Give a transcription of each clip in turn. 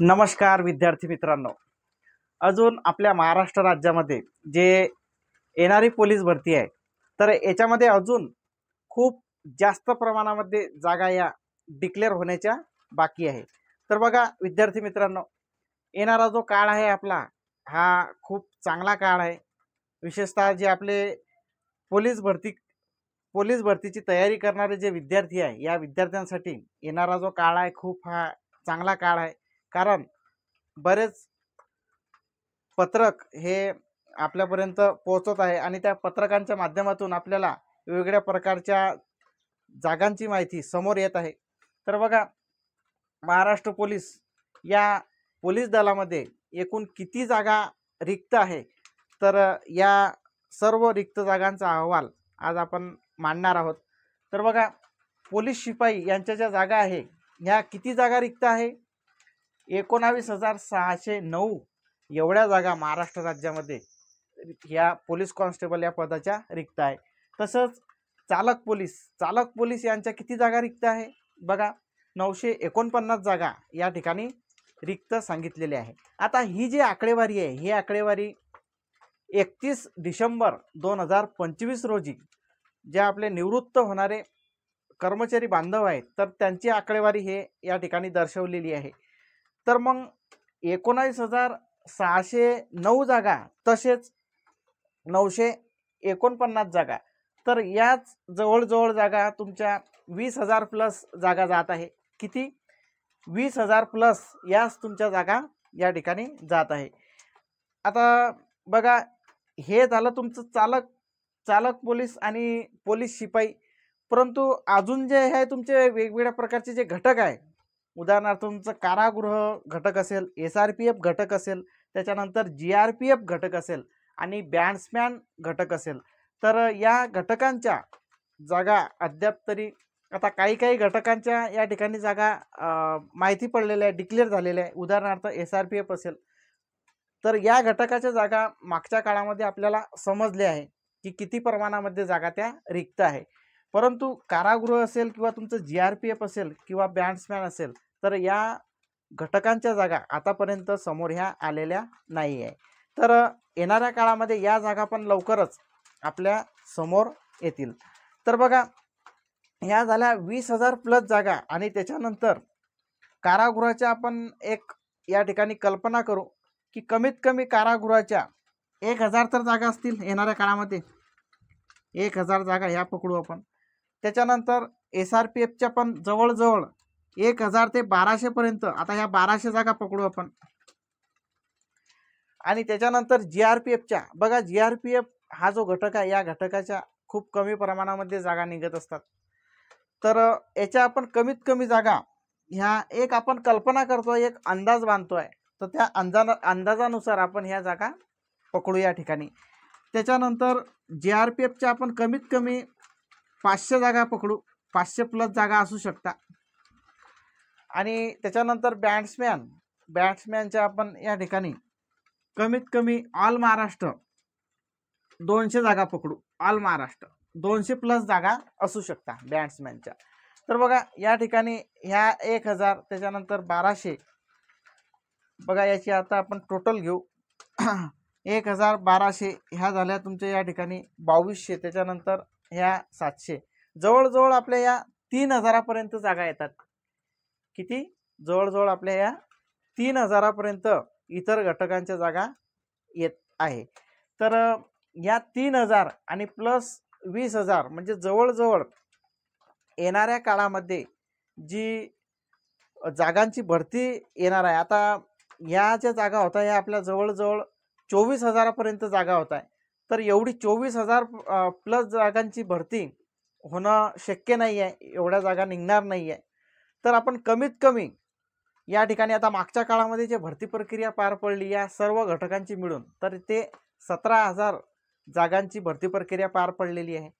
नमस्कार विद्यार्थी मित्रांनो, अजून आपल्या महाराष्ट्र राज्यामध्ये जे येणारी पोलीस भरती आहे, तर याच्यामध्ये अजून खूप जास्त प्रमाणामध्ये जागा या डिक्लेअर होण्याच्या बाकी आहे। तर बघा विद्यार्थी मित्रांनो, येणारा जो काळ आहे आपला, हा खूप चांगला काळ आहे। विशेषतः जे आपले पोलीस भरतीची तयारी करणारे जे विद्यार्थी आहे, या विद्यार्थ्यांसाठी येणारा जो काळ आहे खूप हा चांगला काळ आहे। कारण बरेच पत्रक हे आपल्यापर्यंत पोहोचत आहे आणि त्या पत्रकांच्या माध्यमातून आपल्याला वेगवेगळ्या प्रकारच्या जागांची माहिती समोर येत आहे। तर बघा, महाराष्ट्र पोलीस या पोलीस दलामध्ये एकूण किती जागा रिक्त आहे, तर या सर्व रिक्त जागांचा अहवाल आज आपण मांडणार आहोत। तर बघा, पोलीस शिपाई यांच्या ज्या जागा आहे, ह्या किती जागा रिक्त आहे? 19,609 एवढ्या जागा महाराष्ट्र राज्यामध्ये या पोलीस कॉन्स्टेबल या पदाच्या रिक्त आहे। तसंच चालक पोलीस यांच्या किती जागा रिक्त आहे? बघा, 949 जागा या ठिकाणी रिक्त सांगितलेली आहे। आता ही जी आकडेवारी आहे, ही आकडेवारी 31 डिसेंबर 2025 रोजी जे आपले निवृत्त होणारे कर्मचारी बांधव आहेत, तर त्यांची आकडेवारी हे या ठिकाणी दर्शवलेली आहे। तर मग 19,609 जागा, तसेच 949 जागा, तर याच जवळजवळ जागा तुमच्या 20,000 प्लस जागा जात आहे। किती? 20,000 प्लस याच तुमच्या जागा या ठिकाणी जात आहे। आता बघा, हे झालं तुमचं चालक पोलीस आणि पोलीस शिपाई। परंतु अजून जे आहे तुमचे वेगवेगळ्या प्रकारचे जे घटक आहे, उदाहरणार्थ तुमचं कारागृह घटक असेल, SRPF घटक असेल, त्याच्यानंतर GRPF घटक असेल आणि बॅट्समॅन घटक असेल, तर या घटकांच्या जागा अद्याप तरी आता काही घटकांच्या या ठिकाणी जागा माहिती पडलेल्या आहे, डिक्लेअर झालेल्या आहे। उदाहरणार्थ SRPF असेल, तर या घटकाच्या जागा मागच्या काळामध्ये आपल्याला समजले आहे की किती प्रमाणामध्ये जागा त्या रिक्त आहे। परंतु कारागृह असेल किंवा तुमचं GRPF असेल किंवा बॅट्समॅन असेल, तर या घटकांच्या जागा आतापर्यंत समोर ह्या आलेल्या नाही आहे। तर येणाऱ्या काळामध्ये या जागा पण लवकरच आपल्या समोर येतील। तर बघा, ह्या झाल्या 20,000 प्लस जागा। आणि त्याच्यानंतर कारागृहाच्या आपण एक या ठिकाणी कल्पना करू की कमीत कमी कारागृहाच्या 1,000 तर जागा असतील येणाऱ्या काळामध्ये। 1,000 जागा ह्या पकडू आपण। त्याच्यानंतर SRPFच्या पण जवळजवळ 1,000 ते 1,200 पर्यंत, आता ह्या 1,200 जागा पकडू आपण। आणि त्याच्यानंतर GRPFच्या, बघा GRPF हा जो घटक आहे, या घटकाच्या खूप कमी प्रमाणामध्ये जागा निघत असतात। तर याच्या आपण कमीत कमी जागा ह्या एक आपण कल्पना करतोय, एक अंदाज बांधतोय, तर त्या अंदाजानुसार आपण ह्या जागा पकडू या ठिकाणी। त्याच्यानंतर GRPFच्या आपण कमीत कमी 500 जागा पकडू, 500 प्लस जागा असू शकता। आणि त्याच्यानंतर बॅट्समॅनच्या आपण या ठिकाणी कमीत कमी ऑल महाराष्ट्र 200 जागा पकडू। ऑल महाराष्ट्र 200 प्लस जागा असू शकता बॅट्समॅनच्या। तर बघा, या ठिकाणी ह्या 1,000, त्याच्यानंतर 1,200, बघा याची आता आपण टोटल घेऊ। 1,000, 1,200 ह्या झाल्या तुमच्या या ठिकाणी 2,200, त्याच्यानंतर ह्या 700, जवळजवळ आपल्या या 3,000 पर्यंत जागा येतात। किती? जवळजवळ आपल्या या 3,000 पर्यंत इतर घटकांच्या जागा येत आहे। तर या 3,000 आणि प्लस 20,000 म्हणजे जवळजवळ येणाऱ्या काळामध्ये जी जागांची भरती येणार आहे, आता या ज्या जागा होता या आपल्या जवळजवळ 24,000 पर्यंत जागा होत आहे। तर एवढी 24,000 प्लस जागांची भरती होणं शक्य नाही आहे, एवढ्या जागा निघणार नाही आहे। तर आपण कमीत कमी या ठिकाणी आता मागच्या काळामध्ये जे भरती प्रक्रिया पार पडली या सर्व घटकांची मिळून, तर ते 17,000 जागांची भरती प्रक्रिया पार पडलेली आहे।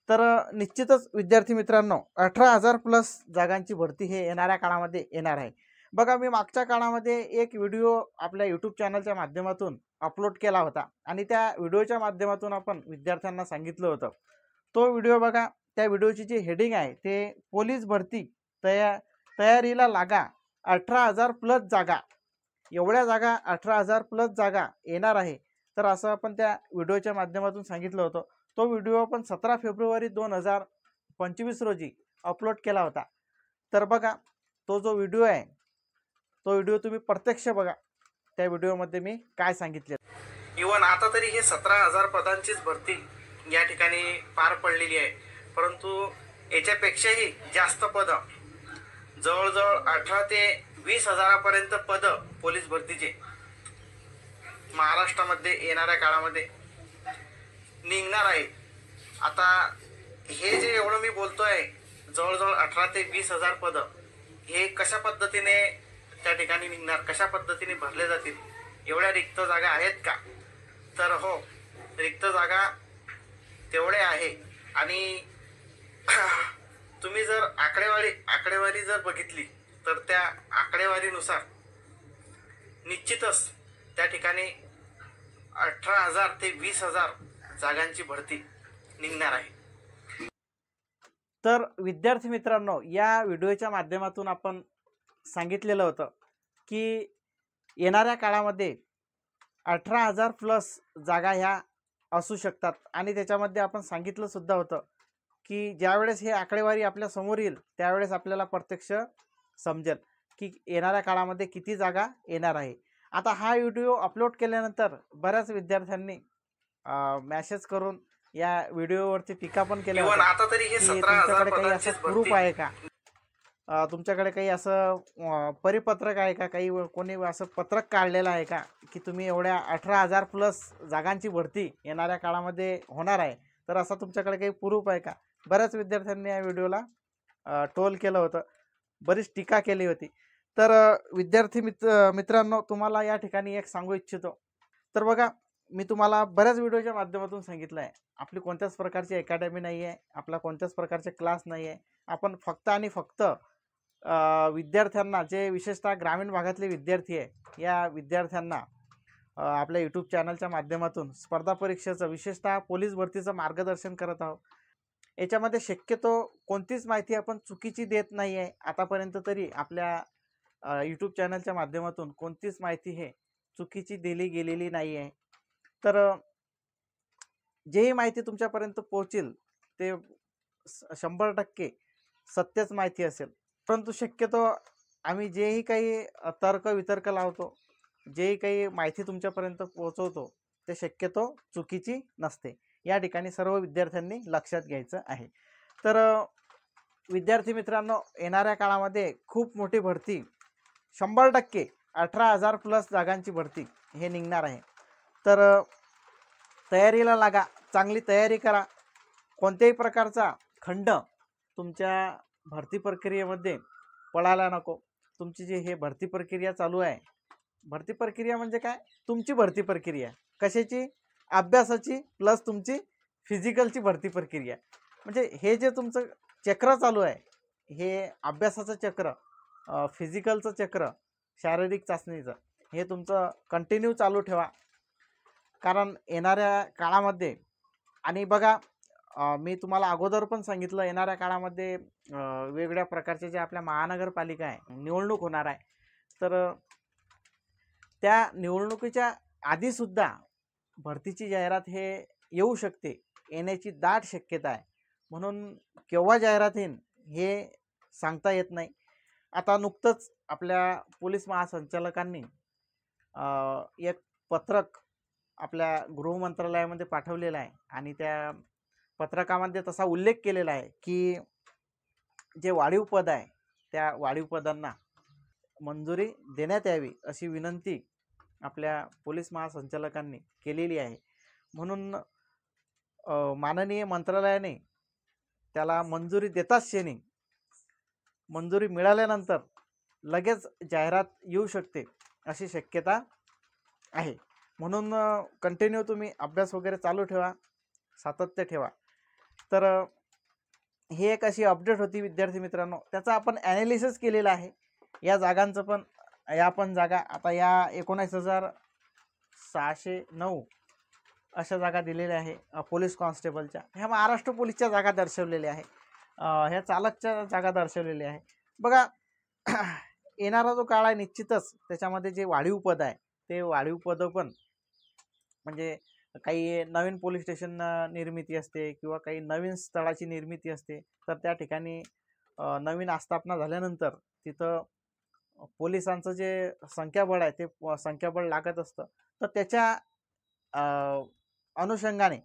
तर निश्चितच विद्यार्थी मित्रांनो, 18,000 प्लस जागांची भरती हे येणाऱ्या काळामध्ये येणार आहे। बघा, मी मागच्या काळामध्ये एक व्हिडिओ आपल्या यूट्यूब चॅनलच्या माध्यमातून अपलोड केला होता आणि त्या व्हिडिओच्या माध्यमातून आपण विद्यार्थ्यांना सांगितलं होतं। तो व्हिडिओ बघा, त्या व्हिडिओची जी हेडिंग आहे ते पोलीस भरती तयारीला लागा, 18,000 प्लस जागा एवढ्या जागा 18,000 प्लस जागा येणार आहे. तर असं आपण त्या व्हिडिओच्या माध्यमातून सांगितलं होतं. तो व्हिडिओ आपण 17 फेब्रुवारी 2025 रोजी अपलोड केला होता. तर बघा, तो जो व्हिडिओ आहे तो व्हिडिओ तुम्ही प्रत्यक्ष बघा. त्या व्हिडिओमध्ये मी काय सांगितले. इवन आता तरी हे 17,000 पदांचीच भरती या ठिकाणी पार पडलेली आहे, परंतु याच्यापेक्षाही जास्त पदं, जवळजवळ 18 ते 20 हजारापर्यंत पदं पोलीस भरतीचे महाराष्ट्रामध्ये येणाऱ्या काळामध्ये निघणार आहे. आता हे जे एवढं मी बोलतोय, जवळजवळ 18 ते 20 हजार पदं, हे कशा पद्धतीने त्या ठिकाणी निघणार, कशा पद्धतीने भरले जातील, एवढ्या रिक्त जागा आहेत का? तर हो, रिक्त जागा तेवढे आहे. आणि तुम्ही जर आकडेवारी जर बघितली तर त्या आकडेवारीनुसार निश्चितच त्या ठिकाणी 18,000 ते 20,000 जागांची भरती निघणार आहे. तर विद्यार्थी मित्रांनो, या व्हिडिओच्या माध्यमातून आपण सांगितलेलं होतं की येणाऱ्या काळामध्ये 18,000 प्लस जागा ह्या असू शकतात. आणि त्याच्यामध्ये आपण सांगितलं सुद्धा होतं की ज्यावेळेस हे आकडेवारी आपल्या समोर येईल त्यावेळेस आपल्याला प्रत्यक्ष समजेल की येणाऱ्या काळामध्ये किती जागा येणार आहे. आता हा व्हिडिओ अपलोड केल्यानंतर बऱ्याच विद्यार्थ्यांनी मेसेज करून या व्हिडिओवरती टीका पण केल्या होत्या. आता तरी हे 17,000 काही असं प्रूफ आहे का, तुमच्याकडे काही असं परिपत्रक आहे का, काही कोणी असं पत्रक काढलेलं आहे का की तुम्ही एवढ्या 18,000 प्लस जागांची भरती येणाऱ्या काळामध्ये होणार आहे, तर असं तुमच्याकडे काही प्रूफ आहे का? बऱ्याच विद्यार्थ्यांनी या व्हिडिओला ट्रोल केलं होतं, बरीच टीका केली होती. तर विद्यार्थी मित्रांनो, तुम्हाला या ठिकाणी एक सांगू इच्छितो. तर बघा, मी तुम्हाला बऱ्याच व्हिडिओच्या माध्यमातून सांगितलं आहे, आपली कोणत्याच प्रकारची अकॅडमी नाही आहे, आपला कोणत्याच प्रकारचे क्लास नाही आहे. आपण फक्त आणि फक्त विद्यार्थ्यांना, जे विशेषतः ग्रामीण भागातले विद्यार्थी आहे, या विद्यार्थ्यांना आपल्या यूट्यूब चॅनलच्या माध्यमातून स्पर्धा परीक्षेचं, विशेषतः पोलीस भरतीचं मार्गदर्शन करत आहोत. याच्यामध्ये शक्यतो कोणतीच माहिती आपण चुकीची देत नाही आहे. आतापर्यंत तरी आपल्या यूट्यूब चॅनलच्या माध्यमातून कोणतीच माहिती हे चुकीची दिली गेलेली नाही आहे. तर जेही माहिती तुमच्यापर्यंत पोहोचेल ते 100% सत्यच माहिती असेल. परंतु शक्यतो आम्ही जेही काही तर्क वितर्क लावतो, जेही काही माहिती तुमच्यापर्यंत पोहोचवतो, ते शक्यतो चुकीची नसते. या ठिकाणी सर्व विद्यार्थ्यांनी लक्षात घ्यायचं आहे. तर विद्यार्थी मित्रांनो, येणाऱ्या काळामध्ये खूप मोठी भरती, 100% 18,000 प्लस जागांची भरती हे निघणार आहे. तर तयारीला लागा, चांगली तयारी करा. कोणत्याही प्रकारचा खंड तुमच्या भरती प्रक्रियेमध्ये पडायला नको. तुमची जी हे भरती प्रक्रिया चालू आहे, भरती प्रक्रिया म्हणजे काय, तुमची भरती प्रक्रिया कशाची, अभ्यासाची प्लस तुमची फिजिकलची भरती प्रक्रिया. म्हणजे हे जे तुमचं चक्र चालू आहे, हे अभ्यासाचं चक्र, फिजिकलचं चक्र, शारीरिक चाचणीचं, हे तुमचं कंटिन्यू चालू ठेवा. कारण येणाऱ्या काळामध्ये, आणि बघा, मी तुम्हाला अगोदर पण सांगितलं, येणाऱ्या काळामध्ये वेगवेगळ्या प्रकारचे जे आपल्या महानगरपालिका आहे, निवडणूक होणार आहे. तर त्या निवडणुकीच्या आधीसुद्धा भरतीची जाहिरात हे येऊ शकते, येण्याची दाट शक्यता आहे. म्हणून केव्हा जाहिरात येईल हे सांगता येत नाही. आता नुकतंच आपल्या पोलीस महासंचालकांनी एक पत्रक आपल्या गृह मंत्रालयामध्ये पाठवलेलं आहे, आणि त्या पत्रकामध्ये तसा उल्लेख केलेला आहे की जे वाढीव पद आहे, त्या वाढीव पदांना मंजुरी देण्यात यावी अशी विनंती आपल्या पोलीस महासंचालकांनी केलेली आहे. म्हणून माननीय मंत्रालयाने त्याला मंजुरी देताच क्षणी, मंजुरी मिळाल्यानंतर लगेच जाहिरात येऊ शकते अशी शक्यता आहे. म्हणून कंटिन्यू तुम्ही अभ्यास वगैरे चालू ठेवा, सातत्य ठेवा. तर ही एक अशी अपडेट होती विद्यार्थी मित्रांनो, त्याचा आपण ॲनालिसिस केलेला आहे. या जागांचं पण, या पण जागा आता या 19,609 अशा जागा दिलेल्या आहे पोलीस कॉन्स्टेबलच्या. ह्या महाराष्ट्र पोलीसच्या जागा दर्शवलेल्या आहे, ह्या चालकच्या जागा दर्शवलेल्या आहे. बघा, येणारा जो काळ आहे निश्चितच त्याच्यामध्ये जे वाढीव पद आहे ते वाढीव पद पण म्हणजे काही नवीन पोलीस स्टेशन निर्मिती असते किंवा काही नवीन स्थळाची निर्मिती असते, तर त्या ठिकाणी नवीन आस्थापना झाल्यानंतर तिथं पोलिसांचं जे संख्याबळ आहे ते संख्याबळ लागत असतं. तर त्याच्या अनुषंगाने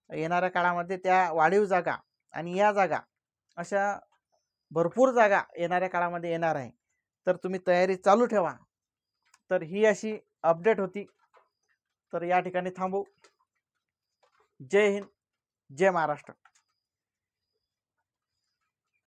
येणाऱ्या काळामध्ये त्या वाढीव जागा आणि या जागा अशा भरपूर जागा येणाऱ्या काळामध्ये येणार आहे. तर तुम्ही तयारी चालू ठेवा. तर ही अशी अपडेट होती. तर या ठिकाणी थांबू. जय हिंद, जय महाराष्ट्र.